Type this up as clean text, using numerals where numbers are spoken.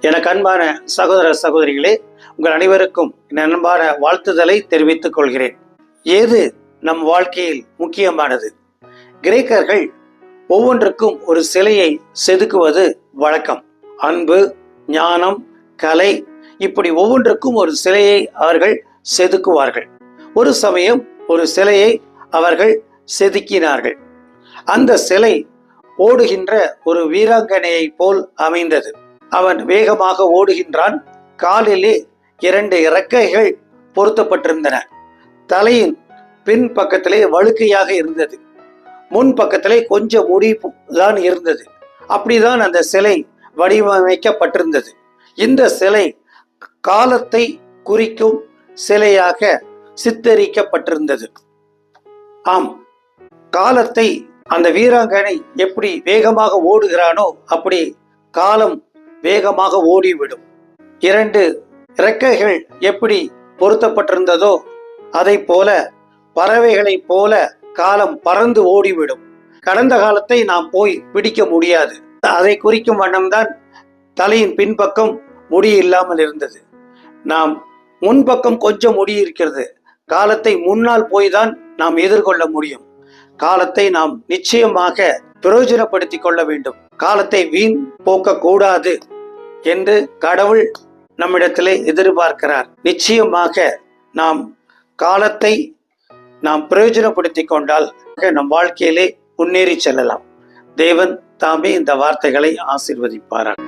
எனக்கு அன்பான சகோதர சகோதரிகளே, உங்கள் அனைவருக்கும் என் அன்பான வாழ்த்துதலை தெரிவித்துக் கொள்கிறேன். ஏது நம் வாழ்க்கையில் முக்கியமானது? கிரேக்கர்கள் ஒவ்வொன்றுக்கும் ஒரு சிலையை செதுக்குவது வழக்கம். அன்பு, ஞானம், கலை, இப்படி ஒவ்வொன்றுக்கும் ஒரு சிலையை அவர்கள் செதுக்குவார்கள். ஒரு சமயம் ஒரு சிலையை அவர்கள் செதுக்கினார்கள். அந்த சிலை ஓடுகின்ற ஒரு வீராங்கனையை போல் அமைந்தது. அவன் வேகமாக ஓடுகின்றான். காலிலே 2 இறக்கைகள் பொருத்தப்பட்டிருந்தன. தலையின் பின் பக்கத்திலே வழுக்கையாக இருந்தது. முன் பக்கத்திலே கொஞ்சம் முடி தான் இருந்தது. அப்படிதான் அந்த சிலை வடிவமைக்கப்பட்டிருந்தது. இந்த சிலை காலத்தை குறிக்கும் சிலையாக சித்தரிக்கப்பட்டிருந்தது. ஆம், காலத்தை அந்த வீராங்கனை எப்படி வேகமாக ஓடுகிறானோ அப்படி காலம் வேகமாக ஓடிவிடும். 2 இறக்கைகள் எப்படி பொருத்தப்பட்டிருந்ததோ அதை போல பறவைகளைப் போல காலம் பறந்து ஓடிவிடும். கடந்த காலத்தை நாம் போய் பிடிக்க முடியாது. அதை குறிக்கும் வண்ணம்தான் தலையின் பின்பக்கம் முடி இல்லாமல் இருந்தது. நாம் முன்பக்கம் கொஞ்சம் முடி இருக்கிறது. காலத்தை முன்னால் போய்தான் நாம் எதிர்கொள்ள முடியும். காலத்தை நாம் நிச்சயமாக பிரயோஜனப்படுத்திக் கொள்ள வேண்டும். காலத்தை வீண் போக்க கூடாது என்று கடவுள் நம்மிடத்திலே எதிர்பார்க்கிறார். நிச்சயமாக நாம் காலத்தை நாம் பிரயோஜனப்படுத்திக் கொண்டால் நம் வாழ்க்கையிலே முன்னேறி செல்லலாம். தேவன் தாமே இந்த வார்த்தைகளை ஆசீர்வதிப்பாரார்.